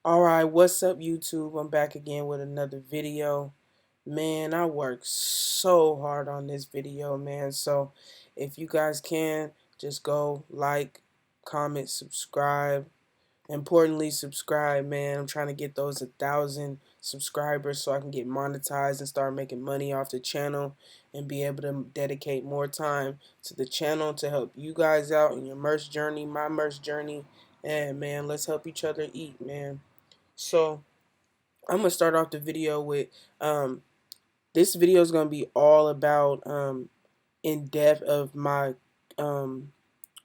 Alright, what's up YouTube? I'm back again with another video. Man, I worked so hard on this video, man. So if you guys can, just go like, comment, subscribe. Importantly, subscribe, man. I'm trying to get those 1,000 subscribers so I can get monetized and start making money off the channel and be able to dedicate more time to the channel to help you guys out in your merch journey, my merch journey. And man, let's help each other eat, man. So I'm gonna start off the video with this video is gonna be all about in depth of um,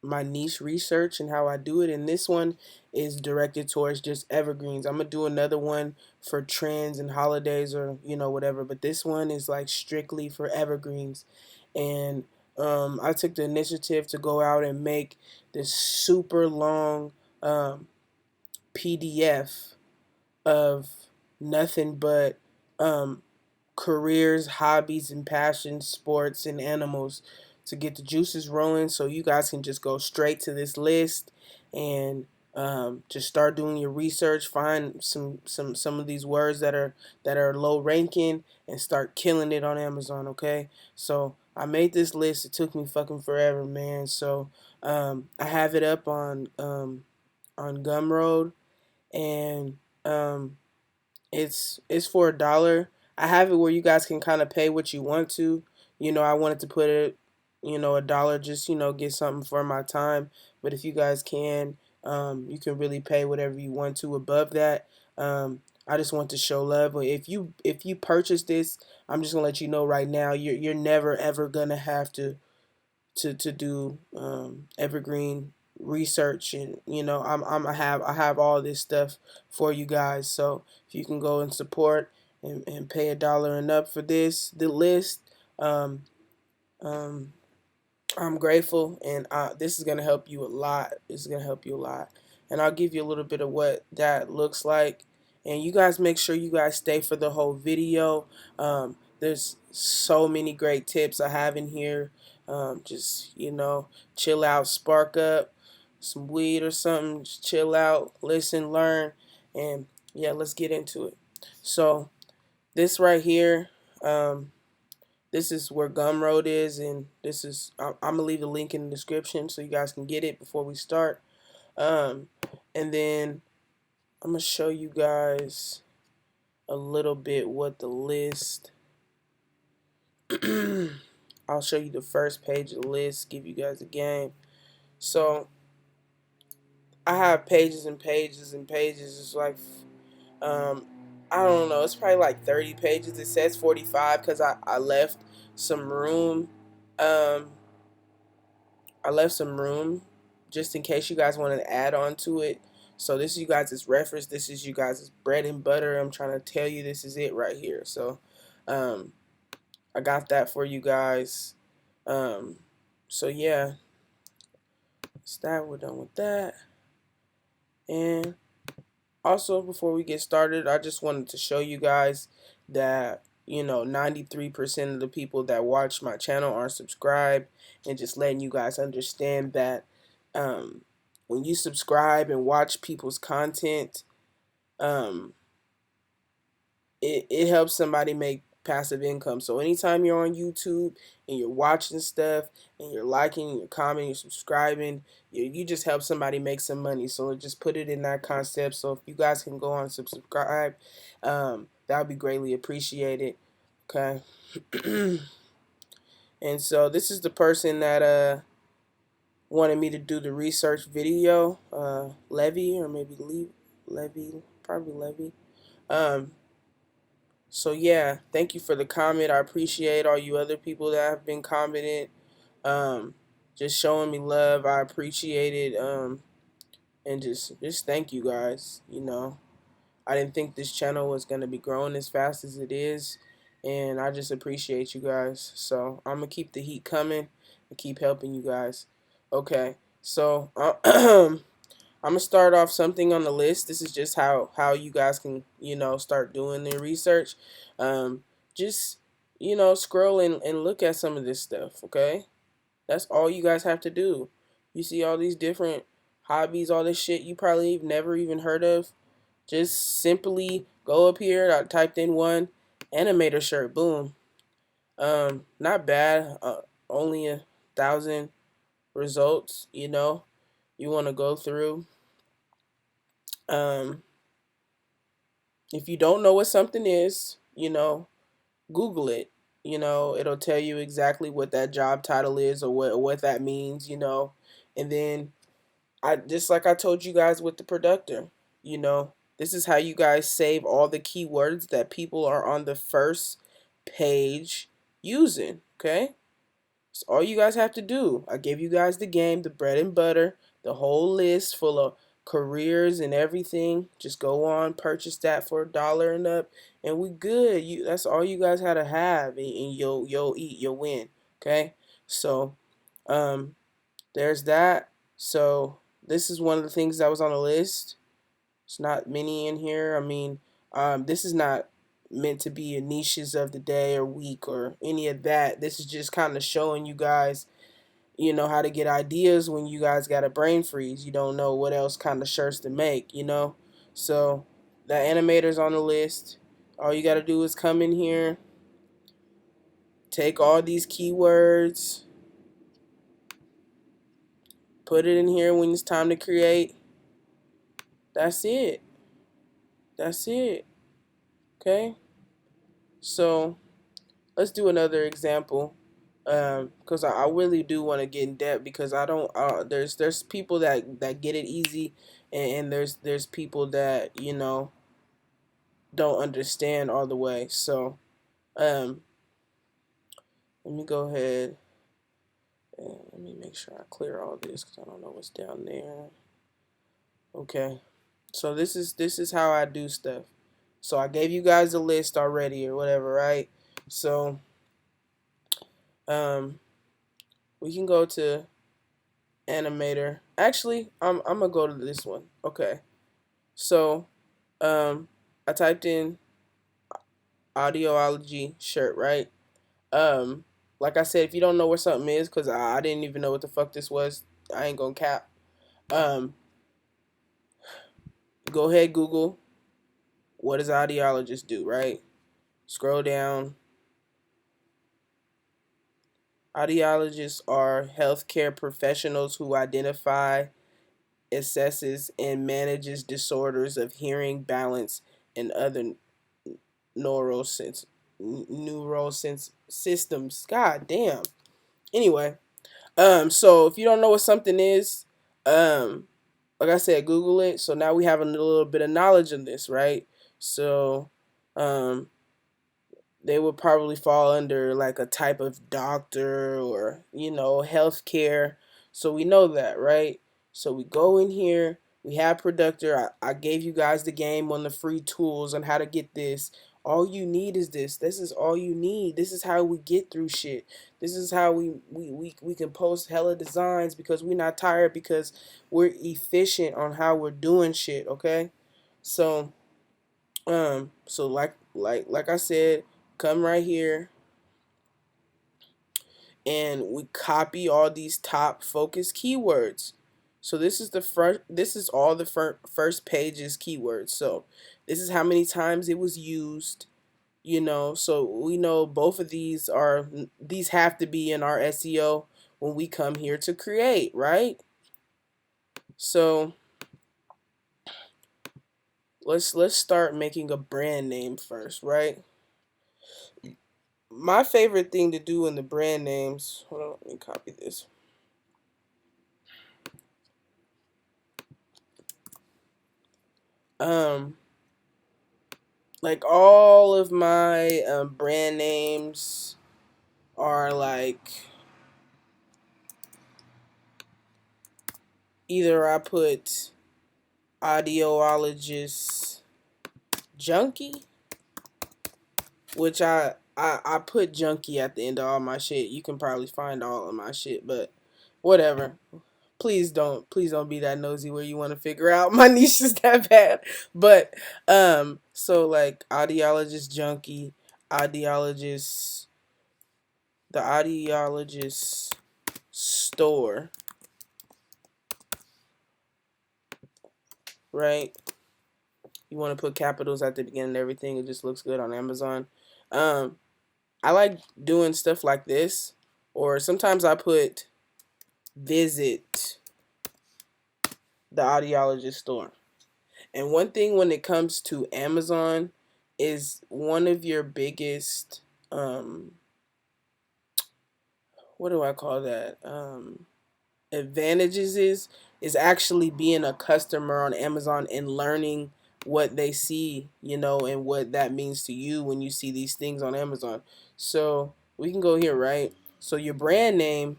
my niche research and how I do it. And this one is directed towards just evergreens. I'm gonna do another one for trends and holidays or whatever, but this one is like strictly for evergreens. And I took the initiative to go out and make this super long PDF of nothing but um, careers, hobbies, and passions, sports, and animals to get the juices rolling. So you guys can just go straight to this list and just start doing your research. Find some of these words that are low ranking and start killing it on Amazon. Okay, so I made this list. It took me fucking forever, man. So I have it up on Gumroad and um, it's for $1. I have it where you guys can kind of pay what you want to. I wanted to put it, $1, just get something for my time. But if you guys can, you can really pay whatever you want to above that. I just want to show love. But if you purchase this, I'm just gonna let you know right now, you're never ever gonna have to do evergreen research. And I have all this stuff for you guys. So if you can go and support and pay $1 and up for the list, um, um, I'm grateful. And this is gonna help you a lot. This is gonna help you a lot. And I'll give you a little bit of what that looks like. And you guys make sure you guys stay for the whole video. There's so many great tips I have in here. Just chill out, spark up some weed or something. Just chill out, listen, learn, and yeah, let's get into it. So this right here. This is where Gumroad is, and I'm gonna leave a link in the description so you guys can get it before we start. Um, and then I'm gonna show you guys a little bit what the list. I'll show you the first page of the list, give you guys a game. So I have pages and pages and pages. It's like um, I don't know. It's probably like 30 pages. It says 45 because I left some room. Um, I left some room just in case you guys want to add on to it. So this is you guys' reference. This is you guys' bread and butter. I'm trying to tell you this is it right here. So um, I got that for you guys. Um, so yeah, we're done with that. And also, before we get started, I just wanted to show you guys that 93% of the people that watch my channel are subscribed, and just letting you guys understand that um, when you subscribe and watch people's content, um, it helps somebody make passive income. So anytime you're on YouTube and you're watching stuff and you're liking, you're commenting, you're subscribing, you just help somebody make some money. So just put it in that concept. So if you guys can go on subscribe, that would be greatly appreciated. Okay. And so this is the person that wanted me to do the research video, Levy, or maybe Levy, probably Levy. Um, So yeah, thank you for the comment. I appreciate all you other people that have been commenting, um, just showing me love. I appreciate it, and just thank you guys. I didn't think this channel was gonna be growing as fast as it is, and I just appreciate you guys. So I'm gonna keep the heat coming and keep helping you guys. Okay, so I'm gonna start off something on the list. This is just how you guys can start doing their research. Just scroll and look at some of this stuff. Okay, that's all you guys have to do. You see all these different hobbies, all this shit you probably never even heard of. Just simply go up here. I typed in one animator shirt. Boom. Not bad. Only 1,000 results. You want to go through. Um, if you don't know what something is, Google it. It'll tell you exactly what that job title is or what that means. And then I just like I told you guys with the productor, you know, this is how you guys save all the keywords that people are on the first page using. Okay. It's all you guys have to do. I gave you guys the game, the bread and butter, the whole list full of careers and everything. Just go on, purchase that for $1 and up, and we good. That's all you guys had to have, and you'll eat, you'll win. Okay, so there's that. So this is one of the things that was on the list. It's not many in here. I mean, this is not meant to be a niches of the day or week or any of that. This is just kind of showing you guys, how to get ideas when you guys got a brain freeze. You don't know what else kind of shirts to make. So the animator's on the list. All you got to do is come in here, take all these keywords, put it in here when it's time to create. That's it. That's it. Okay. So let's do another example, because I really do want to get in depth because I don't. There's people that get it easy, and there's people that don't understand all the way. So um, let me go ahead and let me make sure I clear all this because I don't know what's down there. Okay, so this is how I do stuff. So I gave you guys a list already or whatever, right? So um, we can go to animator. Actually, I'm gonna go to this one. Okay. So, I typed in audiology shirt, right? Um, like I said, if you don't know where something is, cause I didn't even know what the fuck this was, I ain't gonna cap. Um, go ahead, Google. What does audiologist do? Right? Scroll down. Audiologists are healthcare professionals who identify, assesses, and manages disorders of hearing, balance, and other neural sense systems. God damn. Anyway, so if you don't know what something is, um, like I said, Google it. So now we have a little bit of knowledge in this, right? So, um, they would probably fall under like a type of doctor or healthcare. So we know that, right? So we go in here, we have productor. I gave you guys the game on the free tools on how to get this. All you need is this is all you need. This is how we get through shit. This is how we can post hella designs because we're not tired, because we're efficient on how we're doing shit. Okay, so like I said, come right here and we copy all these top focus keywords. So this is the first, this is all the first page's keywords. So this is how many times it was used, so we know both of these have to be in our SEO when we come here to create, right? So let's start making a brand name first, right? My favorite thing to do in the brand names, hold on, let me copy this. Um, like all of my brand names are like either I put audiologist junkie, which I put junkie at the end of all my shit. You can probably find all of my shit, but whatever. Please don't be that nosy where you want to figure out my niche is that bad. But so like audiologist junkie, audiologist the audiologist store, right? You want to put capitals at the beginning of everything. It just looks good on Amazon. Um, I like doing stuff like this, or sometimes I put visit the audiologist store. And one thing when it comes to Amazon is one of your biggest what do I call that? Advantages is actually being a customer on Amazon and learning what they see, and what that means to you when you see these things on Amazon. So we can go here, right? So your brand name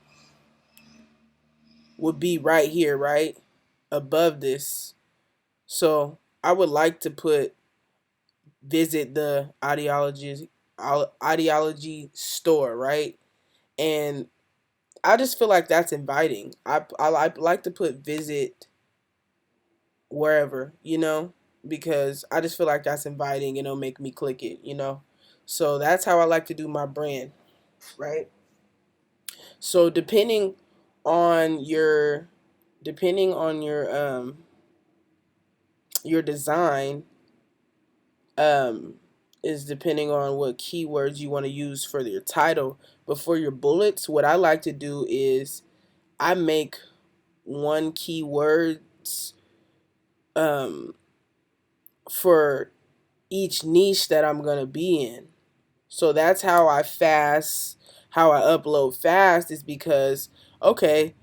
would be right here, right? Above this. So I would like to put visit the ideology store, right? And I just feel like that's inviting. I like to put visit wherever, because I just feel like that's inviting and it'll make me click it. So that's how I like to do my brand, right? So on your depending on your design, um is depending on what keywords you want to use for your title. But for your bullets, what I like to do is I make one keywords um for each niche that I'm gonna be in. So that's how I upload fast is because, okay,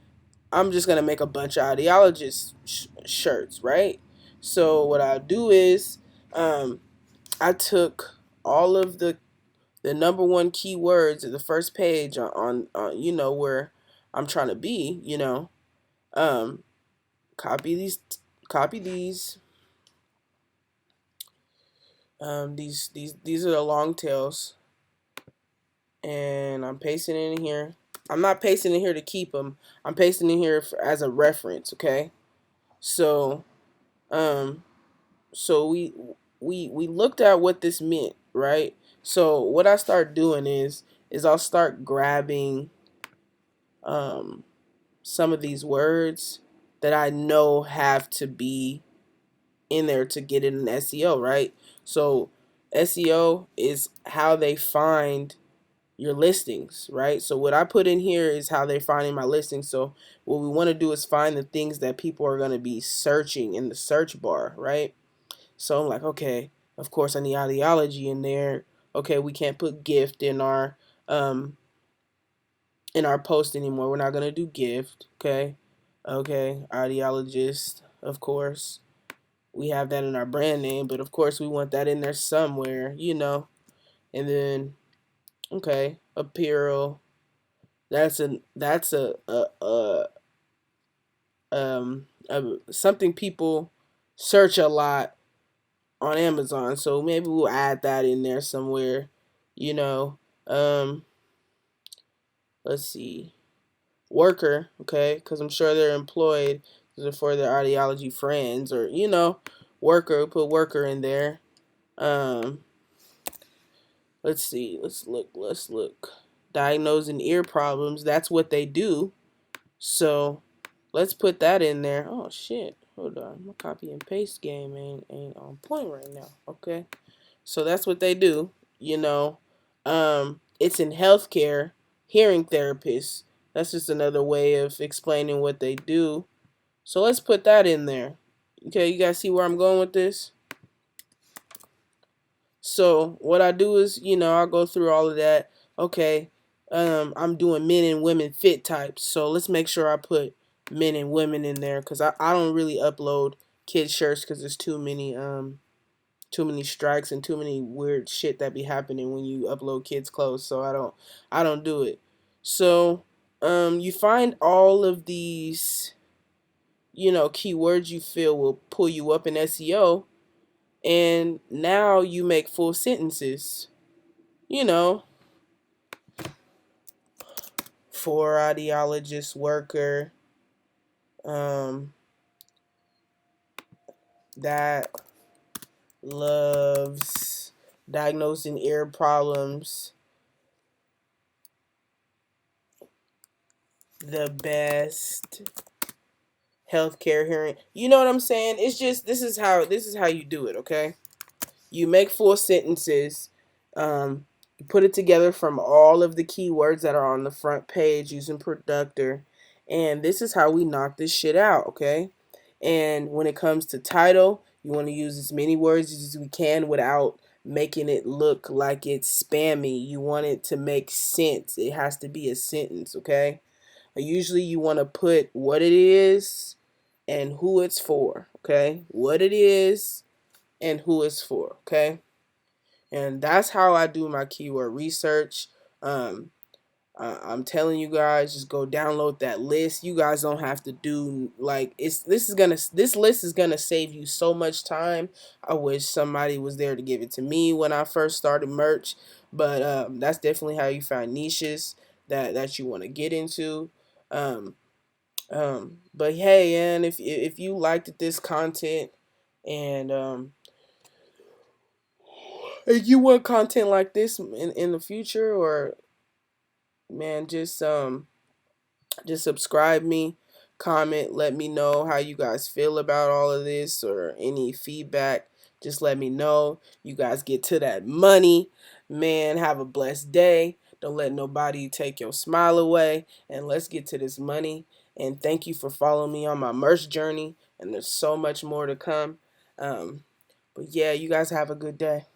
I'm just gonna make a bunch of audiologist shirts, right? So what I'll do is, I took all of the number one keywords at the first page on where I'm trying to be, um, copy these. These are the long tails, and I'm pasting it in here. I'm not pasting in here to keep them. I'm pasting in here as a reference. Okay, so um, so we looked at what this meant, right? So what I start doing is I'll start grabbing um some of these words that I know have to be in there to get it in SEO, right? So SEO is how they find your listings, right? So what I put in here is how they're finding my listings. So what we want to do is find the things that people are going to be searching in the search bar, right? So I'm like, okay, of course I need ideology in there. Okay, we can't put gift um in our post anymore. We're not going to do gift, okay? Okay, ideologist, of course. We have that in our brand name, but of course we want that in there somewhere. And then okay, apparel. That's something people search a lot on Amazon. So maybe we'll add that in there somewhere. You know, um, let's see, worker. Okay, because I'm sure they're employed for their ideology friends, or worker. Put worker in there. Um, let's see. Let's look. Let's look. Diagnosing ear problems. That's what they do. So let's put that in there. Oh shit. Hold on. My copy and paste game ain't on point right now. Okay. So that's what they do, you know. It's in healthcare, hearing therapists. That's just another way of explaining what they do. So let's put that in there. Okay, you guys see where I'm going with this? So what I do is, I'll go through all of that. Okay, I'm doing men and women fit types. So let's make sure I put men and women in there because I don't really upload kid shirts because there's too many strikes and too many weird shit that be happening when you upload kids clothes. So I don't do it. So you find all of these keywords you feel will pull you up in SEO, and now you make full sentences. You know, for audiologist worker, um, that loves diagnosing ear problems the best healthcare hearing. You know what I'm saying? It's just this is how you do it, okay? You make full sentences. You put it together from all of the keywords that are on the front page using Productor. And this is how we knock this shit out, okay? And when it comes to title, you want to use as many words as we can without making it look like it's spammy. You want it to make sense. It has to be a sentence, okay? Usually you want to put what it is and who it's for, okay? What it is and who it's for, okay? And that's how I do my keyword research. Um, I'm telling you guys, just go download that list. You guys don't have to do like this list is gonna save you so much time. I wish somebody was there to give it to me when I first started merch, but that's definitely how you find niches that you want to get into. Um, but hey, and if you liked this content and if you want content like this in the future, or man, just subscribe me, comment, let me know how you guys feel about all of this or any feedback. Just let me know. You guys get to that money. Man, have a blessed day. Don't let nobody take your smile away. And let's get to this money. And thank you for following me on my merch journey. And there's so much more to come. But yeah, you guys have a good day.